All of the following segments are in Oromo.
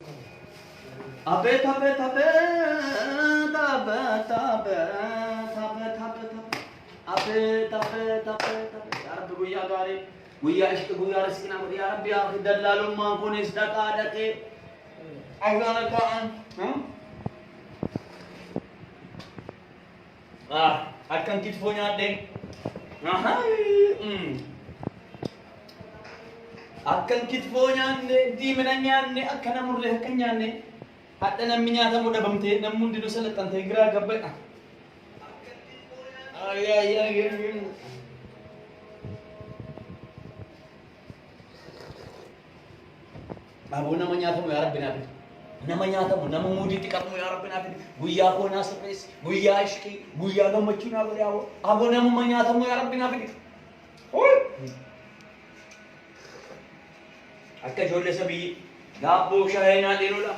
अबे थबे थबे तबे तबे थबे थबे थबे अबे तबे तबे तबे या रब गुया गारे गुया इश्क गुया रस्किना या रब या अखी दलालुम मा कुन इस्दका दके अगना का akan kitfonya deng akan kitfonya di menanya ne akan amurre hakanya ne hatta namnya ta muda bamte namun di dosa letan te gra gabbe ay ay ay babu namanya ta mu ya rabbi nabi namanya ta mu namu mudi tikap mu ya rabbi nabi guya ko na surprise guya ishki guya gamachu na bari abo abo namanya ta mu ya rabbi nabi oi akka jolle sabi gabbo shayna dirula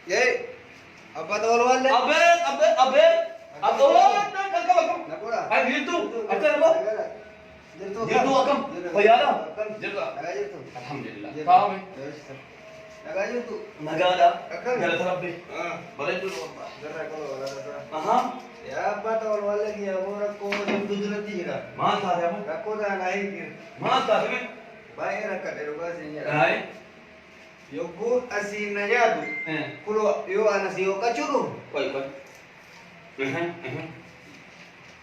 ये अब्बा तो बोल वाले अबे अबे अबे अब नकोरा gitu apa apa gitu akam bayara jirta alhamdulillah paham लगा जो तू nagala gala rabbi bare tu जरा करो aha या अब्बा तो बोल वाले कि हमारा को दुदलती जरा ma tha hai रखो दा नहीं कि ma tha hai बाय रखा तेरे को सिंह hai योगु असी नजादु कुलो यो अनसियो कचुरु koi koi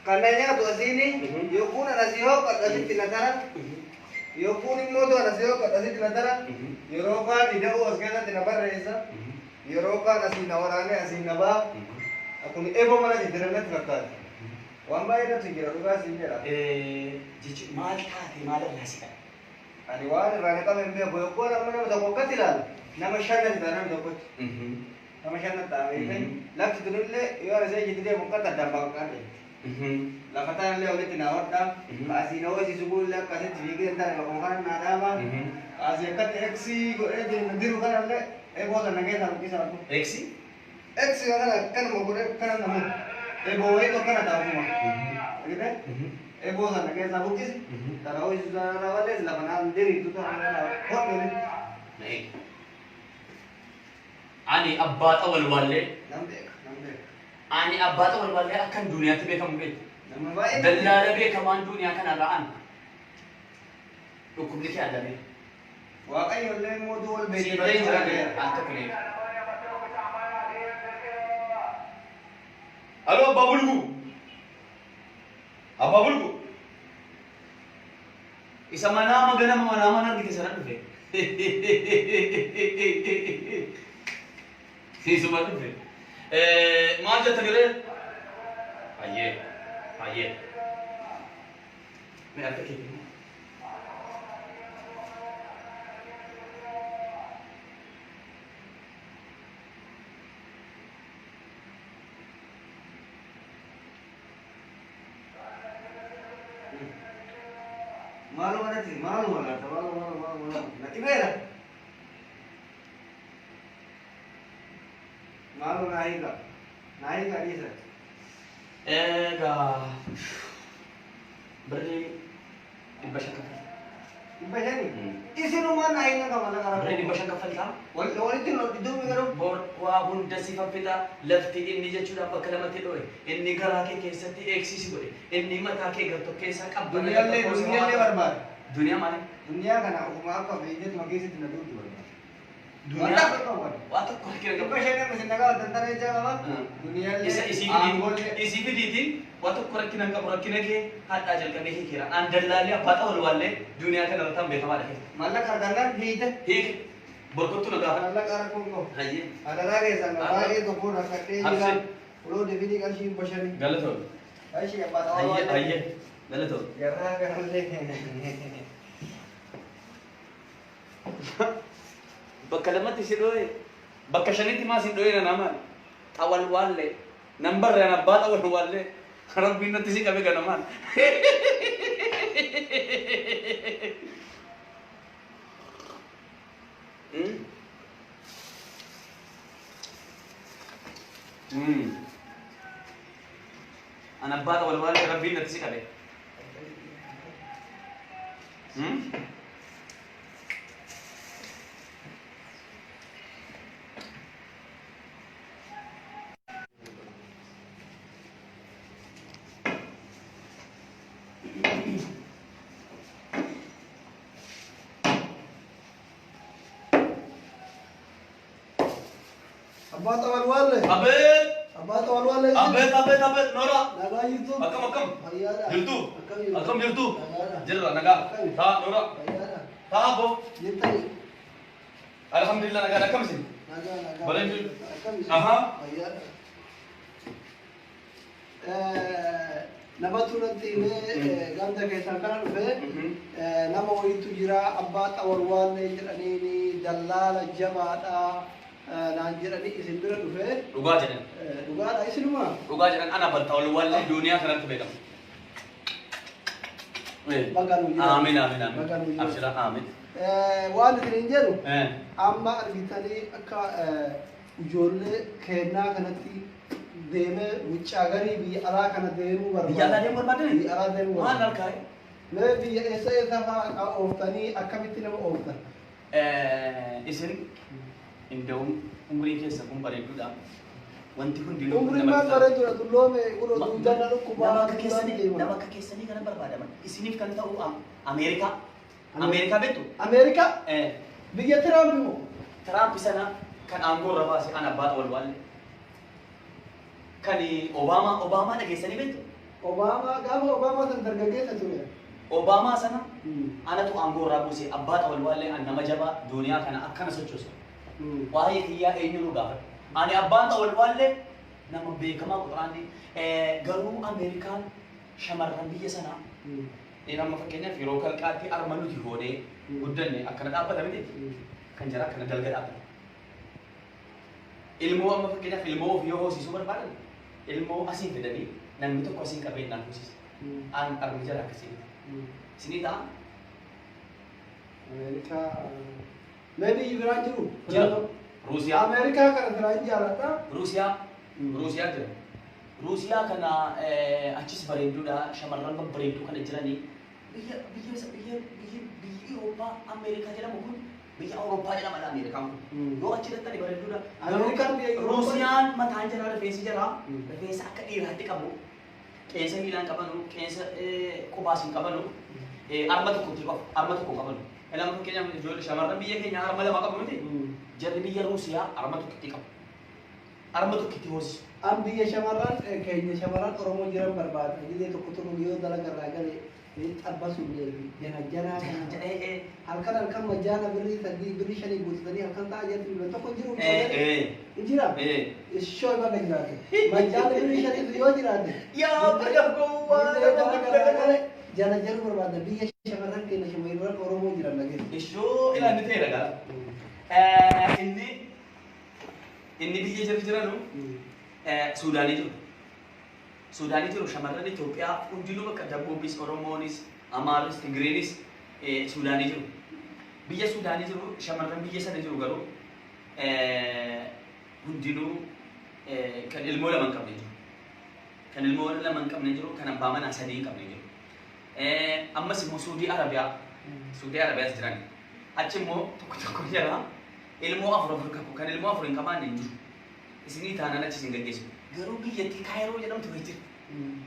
kananya tu asini yogu anasiyo kadasi tinatara yogu ni modo anasiyo kadasi tinatara Europa tidak uasnya tinabar reza Europa nasi nawarane asin naba aku ni ebo mana di dalamnya terkait wamba itu sikira juga sinjera jicu mal tha thi mal rasika ani wani rane kami mbia boyo ko namanya udah kok katilan nama shana di dalam dokot nama shana tahu ini lagi tu dulu yo ada saya jadi dia bukan terdampak kan Lakatan le oleh tinawar dah, kasih nawa si subuh le kasih tiga entar lakukan nada mah, kasih kat eksi di nanti bukan le, boleh nage sama kisah aku. eksi Eksi kan mau boleh kan namu, boleh itu kan ada aku mah, gitu? Boleh nage sama kis, tahu sudah rawat le, lakukan diri itu tuh ada, hot ni. naik ani abbat awal wale Nampak. ani abbat awal wale akan dunia tu bekam bet Nama baik. dallala bekaman dunia kan agaan hukum dikhe ada ni Wakai oleh modul besi. Sibare jara de anto kune halo babulgu ababulgu isa mana magana mana dikhe sana dufe Isso vai ver. Manja tagre. Aye. Me até aqui. Malu mana sih? Malu. Nanti bela. Malu naik ni sir. Ega. Beri dibaca kafal. Dibaca ni? Isi rumah naik na kamala kara. Beri dibaca kafal ka? Wali itu mi karo. Bor wa bun dasifa pita lafti inni jechuudha bakka lamatti dhoe inni garaa kee keessatti eegsisi godhe inni mataa kee garto keessa qabbana Dunia le barbar. duniyaa maali Dunia kana ukuma apa bejat magisi tina dulu barbar. duniyaa waa tokko kira Dibaca ni mesin naga tentara aja apa? Dunia le. isii fidiitiin waa tokko rakkina qabu rakkina kee hadhaa jalqabee hiikira aan dallaalee abbaa ta'uu wallee duniyaa kana irratti beekamaa dhahe Malah kardangan hiite. hiik borkottu na gaafa Malah kara kungo. hayye Ada lagi sana. Lagi tu pun akan dia. Ulo devi kan si bashari. galatoo Aishi apa tahu? hayye galatoo Gerah kan le. bakka lamatti si dhoe bakka shanitti maa si dhoe na nama awal walle number ran abbaa awal walle rabbiin natti si qabe ganamaan an abbaa awal walle rabbiin natti si qabe Abbat awal wale. Abet. Abbat awal wale. Abet, Nora. Naga yurtu. Akam. Ayada. Yurtu. Akam Akam yurtu. Nagara. Jirra naga. Ta Nora. Ayada. Ta abo. Yirtai. Alhamdulillah naga nakam sin. Naga. Boleh tu? Akam. Aha. Ayada. Nama turanti me ganda keessa kana dhufe nama wayitu jira abbaa xawarwaan jedhanii ni dallala jabaadha naan jedhanii isin bira dhufe Dhugaa jedhan. dhugaadha isinuma Dhugaa jedhan ana balta walwallee duniyaa kanatti beekamu. Baganuu jira. Amiin. Baganuu jira. Abshira amiin. Waan isin jedhu amma argitanii akka ijoollee kennaa kanatti deemee wuccaa garii biyya alaa kana deemuu barbaada. Biyya alaa deemuu barbaadani? Biyya alaa deemuu Maal barbaada. harkaa? Mee biyya eessa fa'aa ooftanii akkamitti nama ooftan? Isin inda'uun umrii keessa kun bareeduudha. Wanti hundinuu Umriin maal bareedudha dulloome godhoo duudana dhukkubaa nama akka keessanii kana barbaadaman isiniif kan ta'u Ameerikaa beektu? Ameerikaa? Biyya Tiraampi moo? Tiraampi sana kan aangoo irra baase ana abbaa walwaalle. Kan Obaamaa dhageessanii beektu? Gaafa Obaamaa san dargaggeessa ture. Obaamaa sana anatu aangoo irraa buuse abbaa walwaalle an nama jabaa duniyaa kana akkana sochoosa. Waa'ee kiyyaa eenyuun gaafadha. Ani abbaan walwaalle nama beekamaa quraanni garuu Ameerikaan shamarran biyya sanaa amma fakkeenyaaf yeroo kalqaatti arma nuti hoonee guddanne akkana dhaabbata miti kan jira akkana dalga dhaabbata. Ilmoo amma fakkeenyaaf ilmoo ofii yoo hoosisuu barbaadan ilmoo asiin fidanii namni tokko asiin qabeenyaan hoosisa. Aan armi jira akkasii. Isinii ta'a? Ameerikaa. Mee biyyi biraan jiru? Jira. Ruusiyaa. Ameerikaa kana biraan jaalladha. Ruusiyaa jira. Ruusiyaa kana achis bareedduudha shamarran babbareedduu kana jiranii biyya Awurooppaa Ameerikaa jedhamu kun biyya Awurooppaa jedhamadha Ameerikaan kun yoo achi dhattani bareedduudha. Ameerikaan biyya Ruusiyaan mataan jira rifeensi jira rifeensa akka dhiiraatti qabu qeensa miilaan qabanu qeensa qubaas hin qabanu arma tokko qabanu. Ilama fakkeenyaaf ijoollee shamarran biyya keenya arma lama qabu miti jarri biyya Ruusiyaa arma tokkotti qabu. Arma tokkotti hoosisu. An biyya shamarran keenya shamarran Oromoo jiran barbaada. Gidee tokko yoo dalagarraa galee xabbasuun jana halkan majjaana birrii sadii birrii shanii guutatanii halkan ta'a jirtu tokko jiru jira ishoo baga jiraate majjaana birrii shanii yoo jiraate yaa baga gowwaa jana jiru barbaada biyya shamarran keenya shamarran Oromoo jiran dhageessu. Ishoo ilaalli ta'e dhagaa. Inni biyya jiranu Suudaanii jiru shamarran Itoophiyaa hundinuu bakka Dabboobis, Oromoonis, Amaaris, Tigiriinis Suudaanii jiru. Biyya Suudaanii jiru shamarran biyya sana jiru garuu hundinuu kan ilmoo lama hin qabne jiru. Kan ilmoo lama hin qabne jiru, kan abbaa manaa sadii hin qabne jiru. Ammas immoo Suudii Arabiyaas jiran. Achi immoo tokko jira ilmoo afur qabu. Kan ilmoo afur hin qabaanne hin jiru. Isinii taanaan achi isin gaggeessu. Garuu biyyatti Kaayiroo jedhamtu fa'i jira.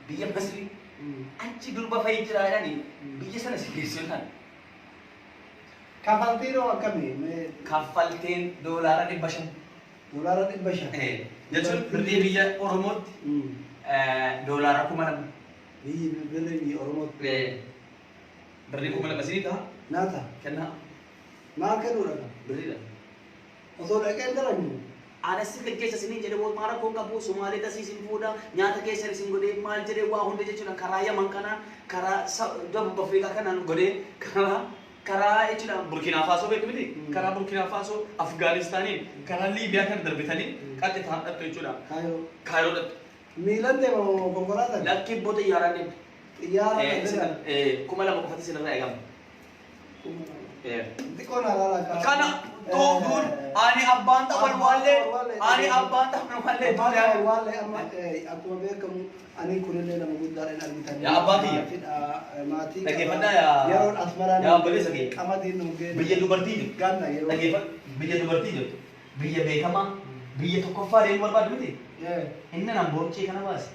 Biyya Masrii. Achi durba fa'i jira jedhanii biyya sana isin geessuudhaan. Kaffaltiin akkamii? Kaffaltiin doolaara 500. Doolaara 500. Jechuun birrii biyya Oromootti doolaara 2000. Birrii Oromootti. Birrii 2000 isinii ta'a? Naata. Kennaa. Maal kennuudha? Birriidha. Osoo dhaqeen dalagu. Aanasi keessa isin jedhe maara koon qabu Somaalee tasii isin fuudha nyaata keessa isin godhee maal jedhee waa hunda jechuudha karaa Yaman kana karaa Dabba Afrikaa kanaan godhee karaa jechuudha Burkina Faso beektu miti karaa Burkina Faso Afgaanistaaniin karaa Liibiyaa kan darbitanii qaxxitaan dhattu jechuudha. Kaayiroo dhattu. Miilan deema konkolaataan? Lakkii boota xiyyaaraan deemtu. Xiyyaaraan deema. 2000 qofatti isin irraa eegama. Xiqqoo na laala kaa. Kana tooguun ani abbaan ta'an wallee ani abbaan ta'an wallee Abbaan wallee amma akkuma beekamu ani kunillee nama guddaadhaan argitan. Yaa abbaa kiyya. Maatii Dhaggeeffadhaa yaa. Yeroon asmaraan. Yaa obboleessa kee. Qamadiin nu geenu. Biyya dubartii jiru. Ganna yeroo. Dhaggeeffadha. Biyya dubartii jiru. Biyya beekamaa. Biyya tokkoffaa deemu barbaadu miti. Inni naan boorcii kana baase.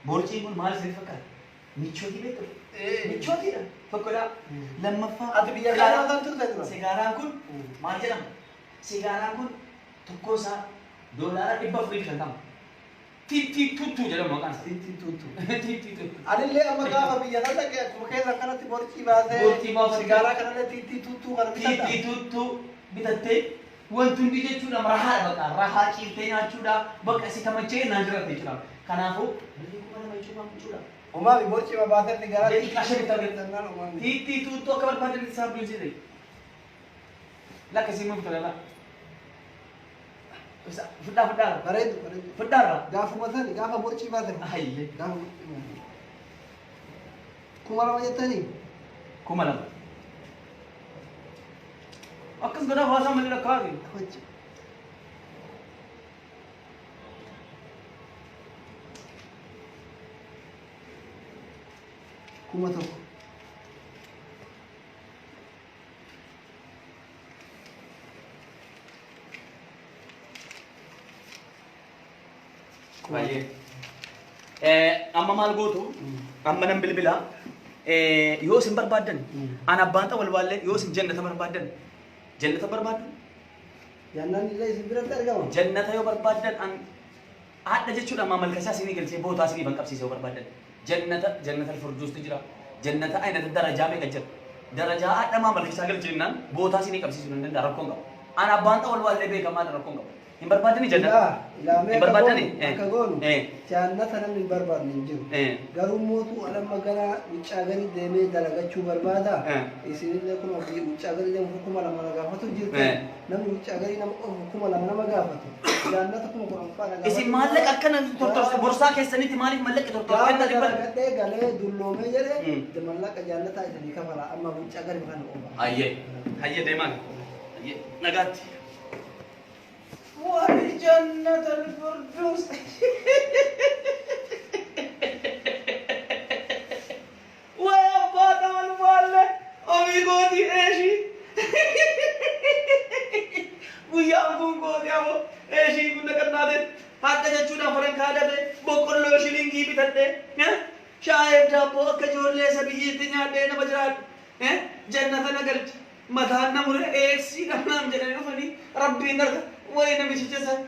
Boorcii kun maal isin fakkaata? Michootii beektu. Michootiidha. Tokkodha. Lammaffaa. Ati biyya kanaa kan turte dura. Sigaaraan kun maal jedhama? Sigaaraan kun tokkoo isaa doolaara 450. Tiitii tuttuu jedhama maqaan isaa. Tiitii tuttuu. Tiitii tuttuu. Anillee amma gaafa biyya kana dhaqee akkuma keessan kanatti borcii baasee. Borcii baafate. Sigaaraa kanallee tiitii tuttuu kana bitata. Tiitii tuttuu bitattee wanti hundi jechuudha rahaadha bakka rahaa ciiltee nyaachuudha bakka si tamachee naan jiraate jechuudha. Kanaafuu billi kuma nama jechuudha. Uumama borcii baasee sigaaraa. Deebii qashee bitaa beektan. Tiitii tuttuu akka barbaadan isaa bilchite. Lakka si muuf tola. Fudhaa fudhaa. Bareedu bareedu. Fudhaa. Gaafuma sani gaafa borcii baasee. Hayyee. Gaafa borcii baasee. Kuma lama jettanii. Kuma lama. Akkas godhaa hawaasaa malee lakkaa jiru. Hojii. Kuma tokko. Baay'ee. Amma maal gootu? Amma nan bilbilaa. Yoo isin barbaadan an abbaan ta'u walbaallee yoo isin jannata barbaadan jannata barbaaddan Jannaan illee isin biratti argama. jannata yoo barbaadan an haadha jechuudha amma malkasaa isinii galchee bootaa isinii ban qabsiise yoo barbaadan jannata alfurduustu jira jannata aynata darajaa meeqa jira darajaa haadha maa malkasaa galchee jennaan bootaa isinii qabsiisuu hin danda'a rakkoon qabu an abbaan ta'u walbaallee beekamaadha rakkoon qabu hin barbaadani jannata hin barbaadani akka goonu jannata namni hin barbaadne hin jiru. Garuu mootuu alamma gara wuccaa gadi deemee dalagachuu barbaada. Isinillee kun wuccaa gadi deemu kuma lama na gaafatu jirtu. Namni wuccaa gadi nama kuma lama nama gaafatu. Jannata kuma kun abbaa na gaafatu. isin maallaqa akkana tortorsa borsaa keessanitti maaliif mallaqa tortorsa Gaafa dalagadhee galee dulloomee jedhee mallaqa jannataa isanii kafala amma wuccaa gadi kana oofa. Hayyee hayyee deemaa hayyee nagaatti. ولجنة الفردوس ويا فاطمة المولى أمي إيشي ويا أبو أبو إيشي كنا كنا حتى جتشونا فرن كادا بقول له شيلينجي بتدة شايف جابو كجور لي سبيجي الدنيا دينا بجرات جنة نقلت مثلا نمر إيسي نحن جنة فني ربي نرد وين نمشي جسا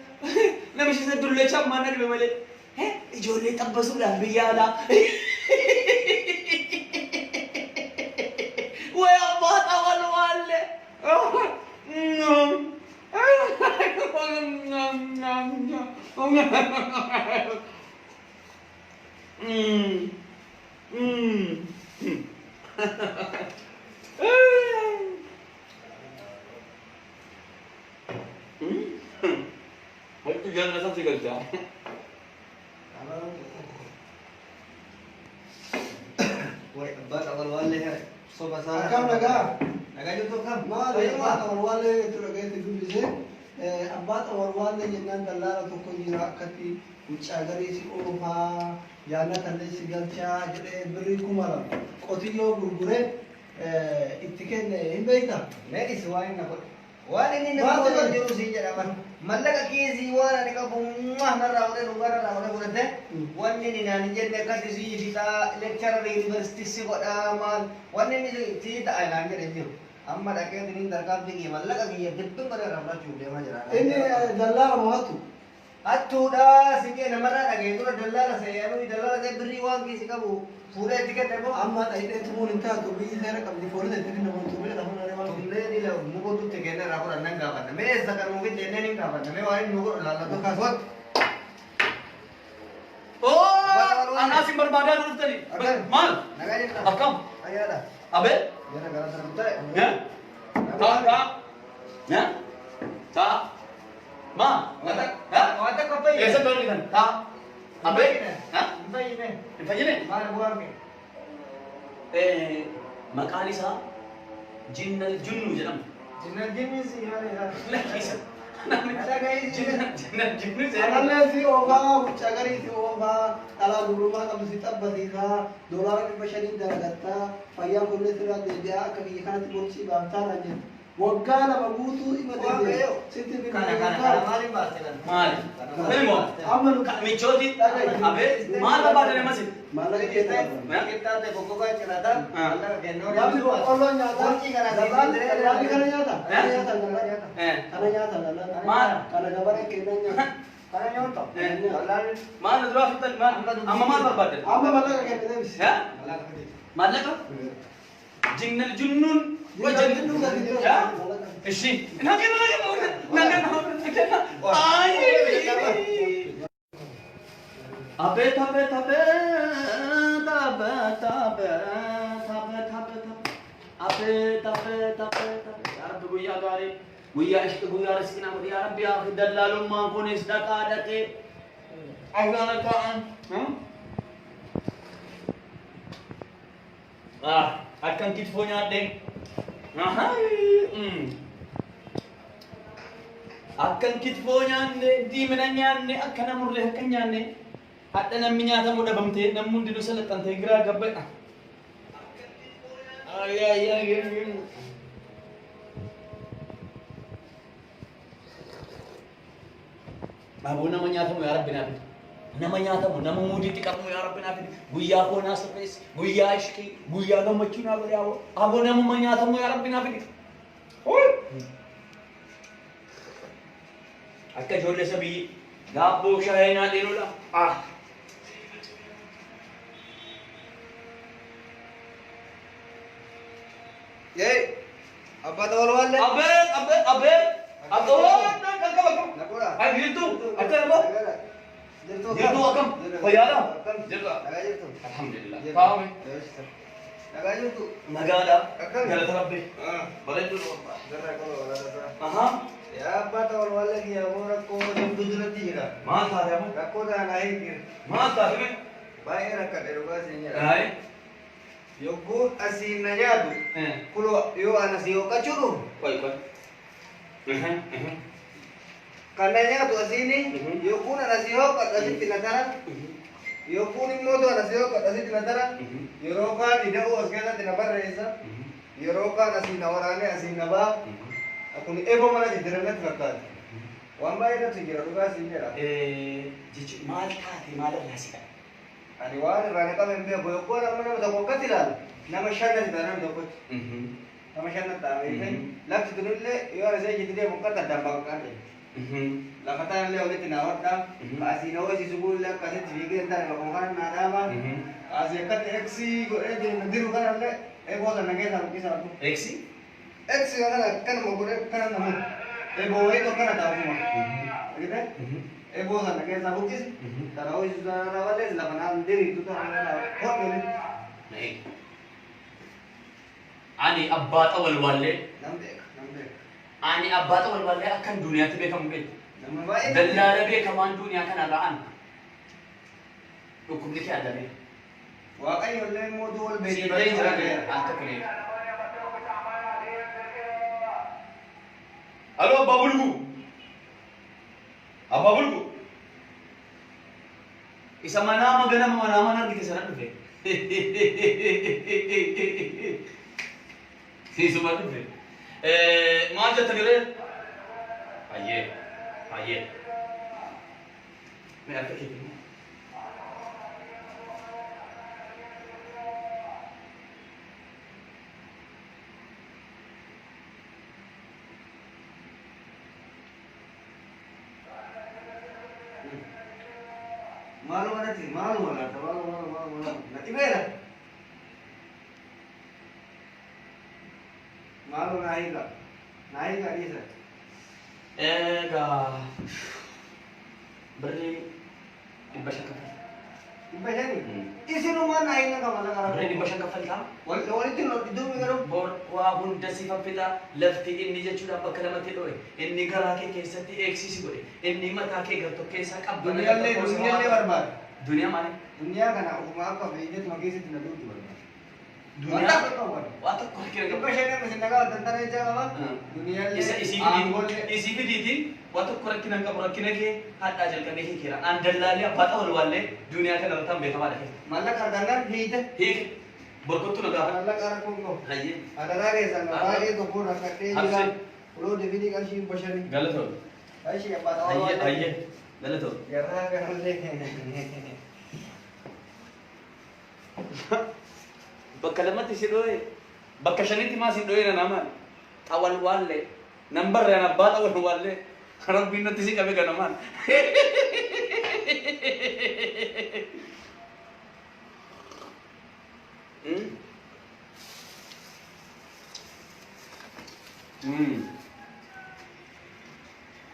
نمشي سدولة شاب ما نرد بملك جولي تبصوا له بيالا ويا باطا والوالة itu jangan rasa sih kerja. Woi, abbaa awwaallee hare soba isaa. Akkam nagaa? Nagaa jirtu akkam? Maali abbaa awwaallee jechuudha dhageetti dubbisee abbaa awwaallee jennaan dallaala tokko jira akkatti wuccaa garii si oofaa jaallatallee si galchaa jedhee birrii kuma lama qotiyyoo gurguree itti kenne hin beektaa? Ladies waan inni godhe. Waan inni nama godhe jiru si jedhaman. Mallaqa kiisii waan ani qabu narraa godhe dhugaarraa godhe godhate wanni inni naan jenne akkasii si fitaa lekcharar yuunivarsiitii si godhaa maal wanni inni si ta'a naan jedhe jiru. Amma dhaqee diniin tarkaanfii kiyya mallaqa kiyya dibbin godhe irraa fudhachuuf deemaa jira. Inni dallaala mo'atu. Hattuudha si kee namarraa dhagee dura dallaala seeyyanuu dallaala ta'e birrii waan kiisi qabu fuudhee itti kenne moo Amma dhayidhee tumuun hin taatu biyyi seera qabdi foolii itti kennamu tumee lafa nama nama. tullee ni la mukotutti kenne irraa fudhannan gaafanna mee eessa kan mukitti enneen hin gaafanna mee waan inni nu godhu laallatu kaasuwwan. Oh, anak si berbada dulu tadi. Mal. Nagaa jirta. Akam. Ayyaadha. Abe. Jara gara sana mutare. Ya. Ta. Ya. Ta. Ma. Wata Ha? wata kapai. Esa dulu kan. Ta. Abe. Ha? Bayi ne. Ifanye ne? Mana buang ke? Maqaan isaa Jinnal junnu jedhama. Jinnal jinni si malee Lakkisa. Jinnal junnu jedhama. Anallee si oofaa, mucagarii si oofaa, dhalaa gurrumaa qabu si xabbasiisaa, doolaara 500 dalagattaa, fayyaa fuullee sirraa deebi'aa akka biyya kanatti bulchii baaftaa dha jenna. Waggaa lama guutuu dhimma deebi'ee sitti kana maaliin baaste kana? Maali? Ilmoo. Amma nu Michooti. Abee maal barbaade namasi? maallaqa keessaa Qixxaate goggogaa cirata maallaqa kennuu namni boqqolloo nyaata Wanti kana dallaan kana nyaata kana nyaata dallaan nyaata Eh. kana nyaata dallaan Maal? kana gabara kennan nyaata kana nyaata Eh. dallaan Maal na duraa fixan maal? Amma maal barbaade? amma maallaqa kennite bisi Yaa? maallaqa Maallaqa? Jinnal junnuun. Yaa? Ishi. Nakenna. Ay. Abet. Arab guyyaa gaarii guyyaa ishqi guyyaa riskina godhi yaa rabbi yaa dallaalummaan kunis dhaqaa dhaqee afaan ka'an. Akkan kitfoo nyaadhee. Akkan kitfoo nyaanne diimina nyaanne akka namurree akka nyaanne hadha namni nyaatamu dhabamtee namni hundinuu salaxxantee giraa gabbadha. Aboo nama nyaatamu yaa rabbi naaf nama nyaatamu nama muudiitti qabamu yaa rabbi naaf guyyaa koo naa sirreessi guyyaa ishqii guyyaa gammachuu naa godhe aboo namuma nyaatamu yaa rabbi naaf akka ijoollee sabii gaabboo shaayee nyaadhee lola. Yee abbaa ta'uu walwaalle Abee. naquudha Ay girtuu akka nama girtuu akkam fayyaadha jirta. nagaa jirtu Alhamdulillah. Taa'ame. nagaa jirtu Nagaadha. Akkam? Galata rabbi. Ah. Bareedduu dha. garraa qaba walaalasaa Ahaa. yaa abbaa ta'uu walwaalle kiyyamoo rakkoo hedduu duratti jira Maal taate amma? rakkoo taanaa hiikir Maal taate mee? baay'ee rakkadhe dhugaa siin jedha Ay. yogguun asiin na nyaatu kulo yoo ana si hoqqachuu dhufu Qoy. kan na nyaatu asiini yogguun ana si hoqqadhu asitti na tara yogguun immoo tu ana si hoqqadhu asitti na tara yeroo kaan ida'uu as keessatti na barreessa yeroo kaan asiin na waraanee asiin na ba'a kun eeboo mana jijjiirannatti fakkaata waan baay'eetu jira dhugaa siin jedha Jechuun maal taate maal irraa si qabe? ani waan irraa na qabe hin beeku yogguun amma nama tokko akkatti ilaalu nama shanatti ta'a nama tokkotti nama shanatti ta'a beekte lafti tunillee yoo ana see jitti deemu akkatti addaan baqqaan ta'e lafa tanallee walitti na hodha asii na hojisu buullee akkasitti fiigee hin taane bakka kana na dhaaba asii akkatti eksi godhee deemu diru kanallee eeboo sana keessaa buqqisa argu Eksi? eksi kana kanuma godhee kana namu eeboo wayitoo kana taa'uma argite eeboo sana keessaa buqqisi kana hojisu sana dhaabalees lafa naan diriirtu ta'an hodhe Ani abbaa xawal wallee. nam beeka Ani abbaa xawal wallee akkan duniyaatti beekamu beeku. nama baay'ee Dallaala beekamaan duniyaa kana irraa ana. Dhukkubni kee adamee. waaqayyollee mootuu wal Si baree jira akka kunee. Halo Abbaa Bulguu. Abbaa Bulguu. Isa manaa mana argite sana dhufe. Isuma dhufe. Maal jettani ree? Baay'ee. Mee harka keetii. maaluma natti maaluma laata maaluma na dhibeera maaluma naa hiika dhiisa Egaa birrii 500 kaffalta. dhibba shani isinumaan naa hiika qaba laqa Birrii 500 kaffaltaa. walitti duubi garuu Bor waa hunda si faffita lafti inni jechuudha bakka lamatti dho'e inni garaa kee keessatti eegsisi godhe inni mataa kee gartokkeessaa qabbana duniyaallee barbaada duniyaa maali? duniyaa kana ufuma akka biyyeetuma keessatti na duuti barbaada Duniyaa Waa tokko rakkina Dhibba qabu. shanii amma sinna qaba tantana jecha qaba. Dunyaallee Isii fidiitiin waa tokko rakkina qabu rakkina kee hadhaa jalqabee hiikeera. Aan dallaalee abbaa ta'uu walwaallee duniyaa kana irratti beekamaadha keessa. maallaqa argannaan hiite. Hiike borkottuu na gaafa. Maallaqa rakkoon qabu. Hayyee. Adaraa keessan baay'ee tokko rakkadhee jira. Absi. Uloo deebiin qarshii dhibba shanii. Galatoo. Qarshii abbaa ta'uu Hayyee walwaallee. hayyee. Galatoo. Jarraa garallee. Bakka lamatti si dho'e bakka shanitti maa si dho'e na namaan xawal waallee nan barreen abbaa xawal waallee rabbiin natti si qabe ganamaan.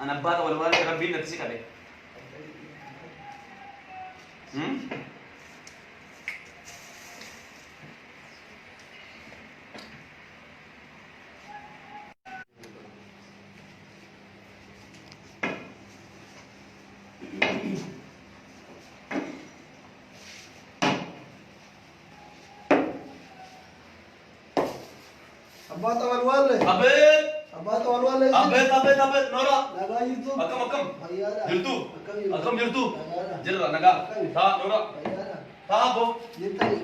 An abbaa xawal waallee rabbiin natti si qabe. Abbaa Tawalwalle. Abet! Abbaa Tawalwalle. Abet, Nora! Nagaa jirtu. Akkam? Fayyaadha. Jirtu? Akkamiidha? Akkam jirtu? Nagaadha. Jirra, nagaa. Akkami? Taa, Nora. Fayyaadha. Taa, abbo. Jirtani.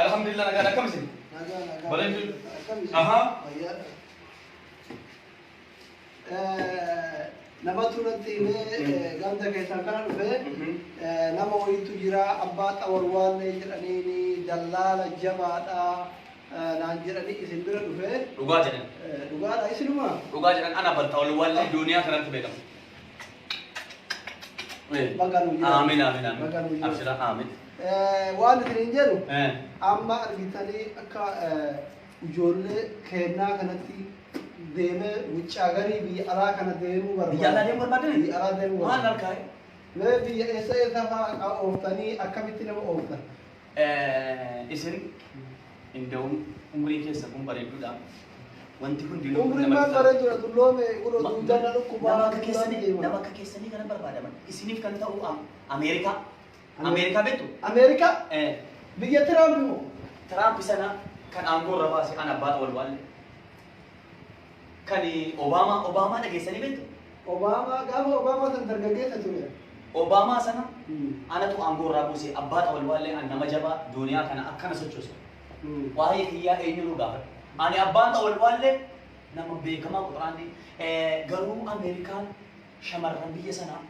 Alhamdulillah, nagaa. Akkam isin? Nagaa. Bareedu. Akkami? Aha. Fayyaadha. Nama turatti himee ganda keessaa kana dhufe nama wayiitu jira abbaa Tawalwalle jedhaniini dallaala jabaadha naan jedhani isin bira dhufe. Dhugaa jedhan. Dhugaadha isinuma. Dhugaa jedhan ana abbaa Tawalwalle duniyaa kanatti beekamu. Baga nu jira. Amiin. Baga nu jira. Abshira, amiin. Waan isin jedhu amma argitanii akka ijoollee kennaa kanatti deemee wuccaa garii biyya alaa kana deemuu barbaadu. Biyya alaa deemuu barbaadani? Biyya alaa deemuu Maal barbaadu. harkaa? Mee biyya eessa fa'aa ooftanii akkamitti nama ooftan? Isin inda'uun umrii keessa kun bareeduudha. Wanti hundinuu Umriin maal bareedudha dulloome godhoo duudana dhukkubaa nama akka keessanii kana barbaadaman. Isiniif kan ta'u Ameerikaa. Ameerikaa beektu? Ameerikaa? Biyya Tiraampi moo? Tiraampi sana kan aangoo irra baase an abbaa Tawalwalle. Kan Obaamaa dhageessanii beektu? Obaamaa gaafa Obaamaa san dargaggeessa ture. Obaamaa sana anatu aangoo irraa buuse abbaa Tawalwalle an nama jabaa duniyaa kana akkana sochoosu. Waa'ee kiyyaa eenyuun gaafadha. Ani abbaan Tawalwalle nama beekamaa quxuraanni garuu Ameerikaan shamarran biyya sanaa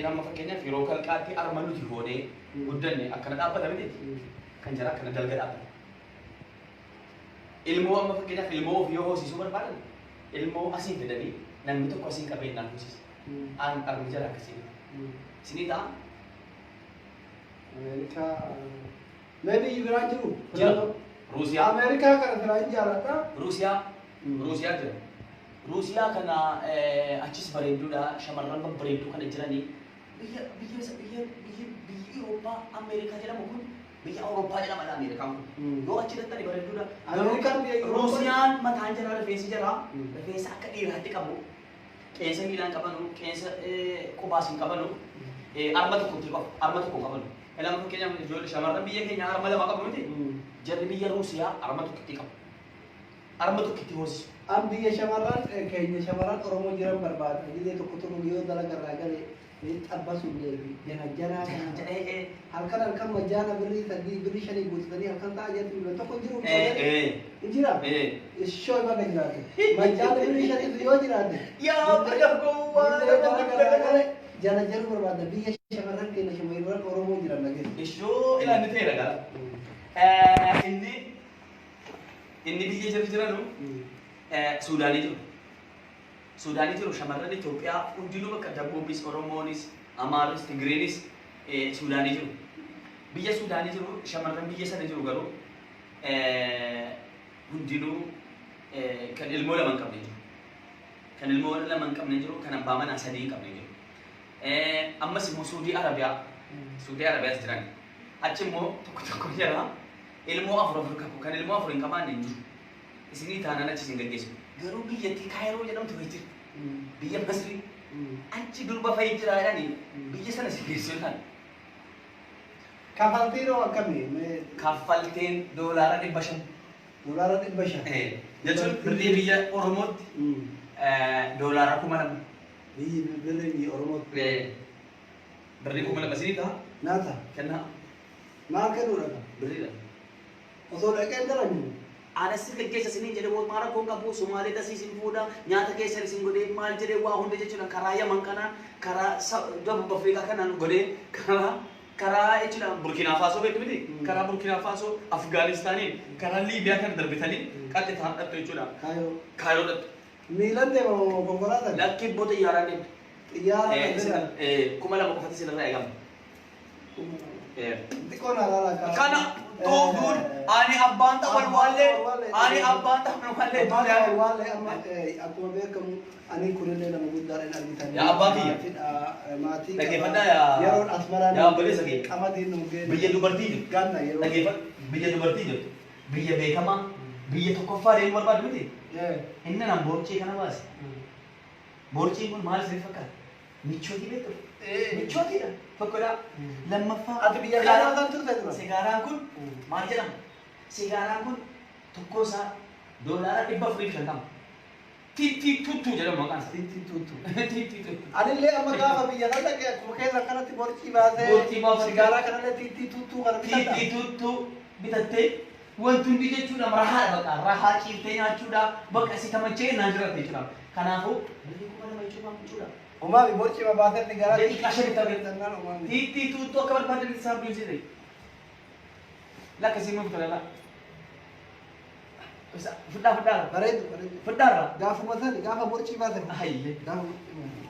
nama fakkeenyaaf yeroo kalqaatti arma nuti hoonee guddanne akkana dhaabbata miti kan jira akkana dalga dhaabbata. Ilmoo amma fakkeenyaaf ilmoo ofii yoo hoosisuu barbaadan ilmoo asii fidanii namni tokko asiin qabeenyaan hoosisa. Aan armi jala akkasii. Isinii ta'a? Ameerikaa. Mee biyyi biraan jiru? Jira. Ruusiyaa. Ameerikaa kana biraan jaalladha. Ruusiyaa jira. Ruusiyaa kana achis bareedduudha shamarran babbareedduu kana jiranii biyya Awurooppaa Ameerikaa jedhamu kun biyya Awurooppaa jedhama Ameerikaan kun yoo achi dhattanii bareedduudha. Ameerikaan biyya Awurooppaa. Ruusiyaan mataan jira rifeensi jira rifeensa akka dhiiraatti qabu qeensa miilaan qabanu qeensa qubaas hin qabanu arma tokko qabanu. Elama fakkeenyaaf ijoollee shamarran biyya keenya arma lama qabu miti jarri biyya Ruusiyaa arma tokkotti qabu. Arma tokkotti hoosisu. An biyya shamarran keenya shamarran Oromoo jiran barbaada. Jedhee tokko yoo dalagarraa galee xabbasuullee jana halkan majjaana birrii sadii birrii shanii guutatanii halkan ta'a jedhu tokko jiru. Jira. Ishoo baga jiraate. Majjaana birrii shanii yoo jiraate. Yaa bargabgoo waan jana jiru barbaada. Biyya shamarran keenya shamarran Oromoo jiran dhageessu. Ishoo ilaanni ta'e dhagaa. Inni biyya jiranu Suudaanii jiru. Suudaanii jiru shamarran Itoophiyaa hundinuu bakka Dabboobis, Oromoonis, Amaaris, Tigiriinis Suudaanii jiru. Biyya Suudaanii jiru shamarran biyya sana jiru garuu hundinuu kan ilmoo lama hin qabne jiru. Kan ilmoo lama hin qabne jiru, kan abbaa manaa sadii hin qabne jiru. Ammas immoo Suudii Arabiyaas jiran. Achi immoo tokko jira ilmoo afur qabu. Kan ilmoo afur hin qabaanne hin jiru. Isinii taanaan achi isin gaggeessu. Garuu biyyattii Kaayiroo jedhamtu fa'i jirti. Biyya Masrii. Achi durba fa'i jira jedhanii biyya sana si geessuudhaan. Kaffaltiin hoo akkamii? Kaffaltiin doolaara 500. Dolara dhibba shan. jechuun birrii biyya Oromootti doolaara 2000 Birrii Oromootti. birrii 2000 isinii ta'a Naata. kennaa Maal kennuudha? birriidha. Osoo dhaqee dalagu. Anasi keessa isin jedhe maara koon qabu Somaalee tasii isin fuudha nyaata keessa isin godhee maal jedhee waa hunda jechuudha karaa Yaman kana karaa Dabub Afrikaa kanaan godhee karaa jechuudha Burkina Faso beektu miti karaa Burkina Faso Afgaanistaaniin karaa Liibiyaa kan darbitanii qaxxitaan dhattu jechuudha. Kaayoo dhattu. Miilan deema konkolaataan. Lakkii boota xiyyaaraan deemtu. Xiyyaara. 2000 qofatti isinirraa eegama. Xiqqoon alaala Kana tuutuun ani abbaan ta'an wallee ani abbaan ta'an wallee Wallee amma akkuma beekamu ani kunillee nama guddaadha hin argitan. Yaa abbaa kiyya. Maatii Dhaggeeffadhaa yaa yeroon asmaraan yaa obboleessa kee. Qamatiin nu geesse. Biyya dubartii jirtu. Ganna yeroo. Dhaggeeffadhu biyya dubartii jirtu. Biyya beekamaa biyya tokkoffaa deemuu barbaadu miti. Inni nan boorcii kana baase. Boorciin kun maal isin fakkaata? Michootii beektu. Michootiidha. Tokkodha. Lammaffaa. Ati biyya kanaa kan turte dura. Sigaaraan kun maal jedhama? Sigaaraan kun tokkoo isaa doolaara 450. Tiitii tuttuu jedhama maqaan isaa. Tiitii tuttuu. Tiitii tuttuu. Anillee amma gaafa biyya kana dhaqee akkuma keessa kanatti borcii baasee. Borcii baafate. Sigaaraa kanallee tiitii tuttuu kana bitadha. Tiitii tuttuu bitattee wanti hundi jechuudha rahaadha baqa rahaa ciiftee nyaachuudha bakka si tamachee naan jiraate jechuudha. Kanaafuu birrii 2000 jechuudha jechuudha. Uumami borcii baasee sigaaraa. Jadi kasih kita beri. Titi tu akan berpada di samping sini. Lah kasih mau betul lah. Bisa, fedar. Bareedu. Fedar. Gaafuma sani gaafa borcii baasee. Ayye. Gaafa borcii baasee.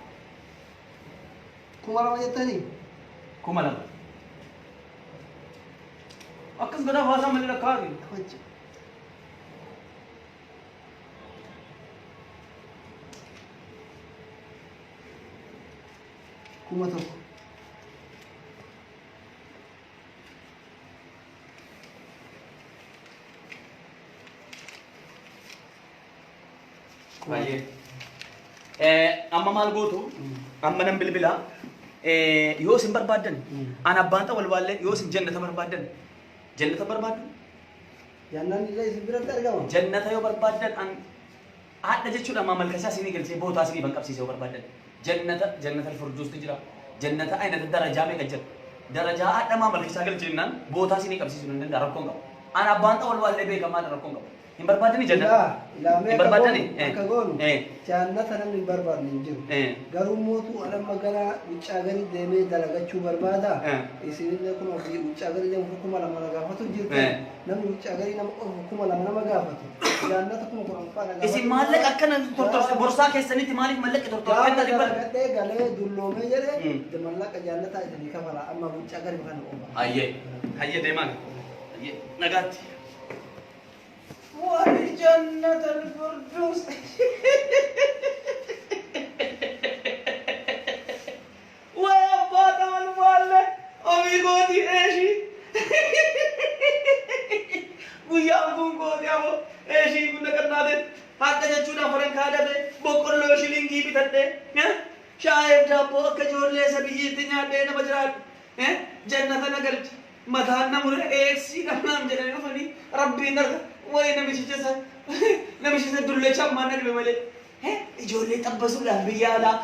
Kuma lama jettanii? Kuma lama. Akkas gada bahasa mana kali. Hojii. Kuma tokko. Baay'ee. Amma maal gootu? Amma nan bilbila. Yoo isin barbaaddan an abbaan ta'u walbaallee yoo isin jannata barbaaddan jannata barbaaddu Jannaan illee isin biratti argama. jannata yoo barbaaddan an haadha jechuudha amma malkasaa isinii galchee bootaa isinii banqabsiise yoo barbaaddan jannata alfurduustu jira jannata aynata darajaa meeqa jira darajaa haadha maa malkasaa galcheenaan bootaa isinii qabsiisuu hin danda'a rakkoon qabu an abbaan ta'u walbaallee beekamaa rakkoon qabu. Hin barbaadani jannata. Hin barbaadani. Akka goonu jannata namni hin barbaadne hin jiru. Garuu mootu alamma gara wuccaa gadi deemee dalagachuu barbaada. Isinillee kun wuccaa gadi deemu kuma lama na gaafatu jirtu. Namni wuccaa gadi nama kuma lama nama gaafatu. Jannata kuma kuranfaa na gaafatu. Isin maallaqa akkana tortorse borsaa keessanitti maaliif maallaqa tortorse? Gaafa dalagadhee galee dulloomee jedhee mallaqa jannataa isinii kafala amma wuccaa gadi kana ooba. Hayyee deemaan. Nagaatti. ولجنة الفردوس ويا فاطمة المولى أمي قوتي إيشي ويا أبوم قوتي أبو إيشي كنا كنا ده حتى جتشونا فرن كادا ده بقول له شيلينجي بتده شايف جابو كجور لي سبي إتنيا ده نبجرات جنة نقلت مثلا نمر إكسي كلام جنة فني ربي نرد وين نمشي جسا دولة شام ما نقبل ملك جولي تبصوا له بيالا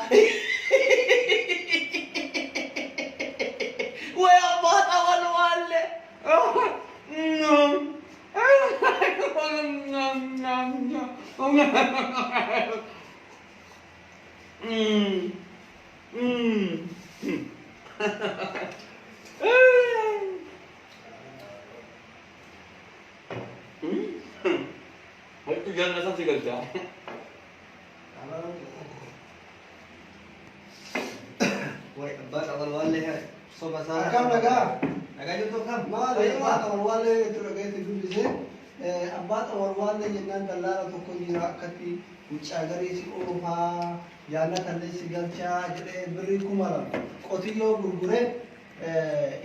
ويا باطا والوالة Itu jangan rasa sih kerja. Woi, abbas awal wale hai. Soba sa. Akkam nagaa. Nagaa jirtu kam? Maali abbaata walwaalee jechuudha keessatti dubbisee abbaata walwaalee jennaan dallaala tokko jira akkatti wuccaa garii si oofaa yaala kallee si galchaa jedhee birrii kuma lama qotiyyoo gurguree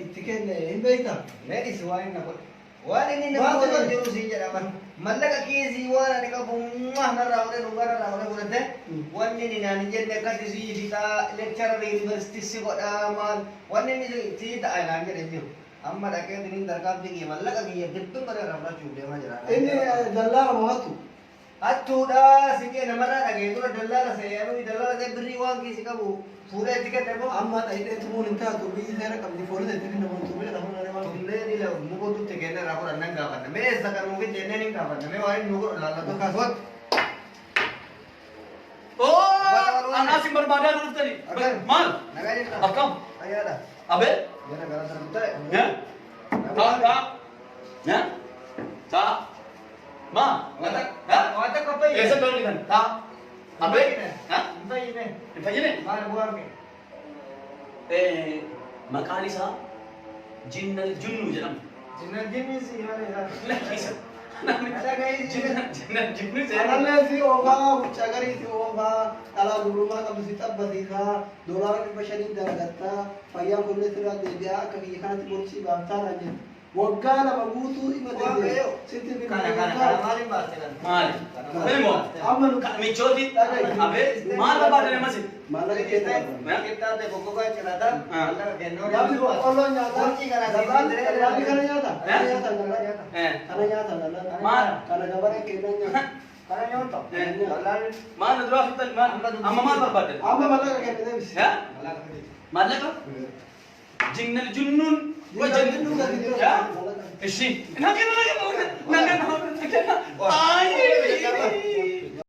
itti kenne hin beektaa? Ladies waan na godhe. Waan inni nama godhe jiru si jedhaman. Mallaqa kiisii waan ani qabu narraa godhe dhugaarraa godhe godhate wanni inni naan hin jenne akkasi si fitaa lekcharar yuunivarsiitii si godhaa maal wanni inni si ta'a naan jedhe jiru. amma dhaqee diniin tarkaanfii kiyya mallaqa kiyya hedduu bara irraa deemaa jira. Inni dallaala mo'atu. Hattuudha siqee namarraa dhagee dura dallaala seeyyanuu dallaala ta'e birrii waan kiisi qabu fuudhee itti kenne moo Amma dhahidhee tumuun hin taatu biyyi seera qabdi foolisa itti kenna wantu bira namoonni nama illee ni lau mukotutti kenne irraa fudhan nan gaafanna mee eessa kan nuuf hin jenneen hin gaafanna mee waan inni nu godhu laallatu kaasuwatti. Anaasin barbaadaa dhuftani. Maal? Nagaa jirta. Akkam? Ayyaadha. Abee? Jara gara sana ta'e. Ta'a. Ma? Waan takka fayyine. Eessa tolni kan? Ta'a. Abee? Hin fayyine. Hin fayyine? Maal bu'aan kee? Maqaan isaa Jinnal Junnu jedhama. Jinnal Jinni si malee Lakkisa. Jinnal Junnu jedhama. Anallee si oofaa wucca garii si oofaa dhalaa gurrumaa qabdu si xabbasiisaa doolaara 500 dalagattaa fayyaan kunneen sirraa deebi'aa akka biyya kanatti bolchii baamtaa naan jedhu. Waggaa lama guutuu dhimma deebi'ee sitti kana maaliin baaste kan? Maali? Ilmoo? Amma nu Michooti? Abee? Maal barbaadan amasi? maallaqa keessa Qixxaate goggogaa cirata mallaqa kennuu Namni boqqolloo nyaata. Wanti kana Dabaalli kana nyaata. Kana nyaata. Kana nyaata. Maal? Kana gabaree kennan nyaata. kana nyoonta. Dallaan Maal na duraa fixan maal? Amma maal barbaadan? Amma maallaqa kenna deebisi. mallaqa fide. Maallaqa? Jinnal Junnuun Jinnal Junnuun Ya? Ishi. Nakena. Ay.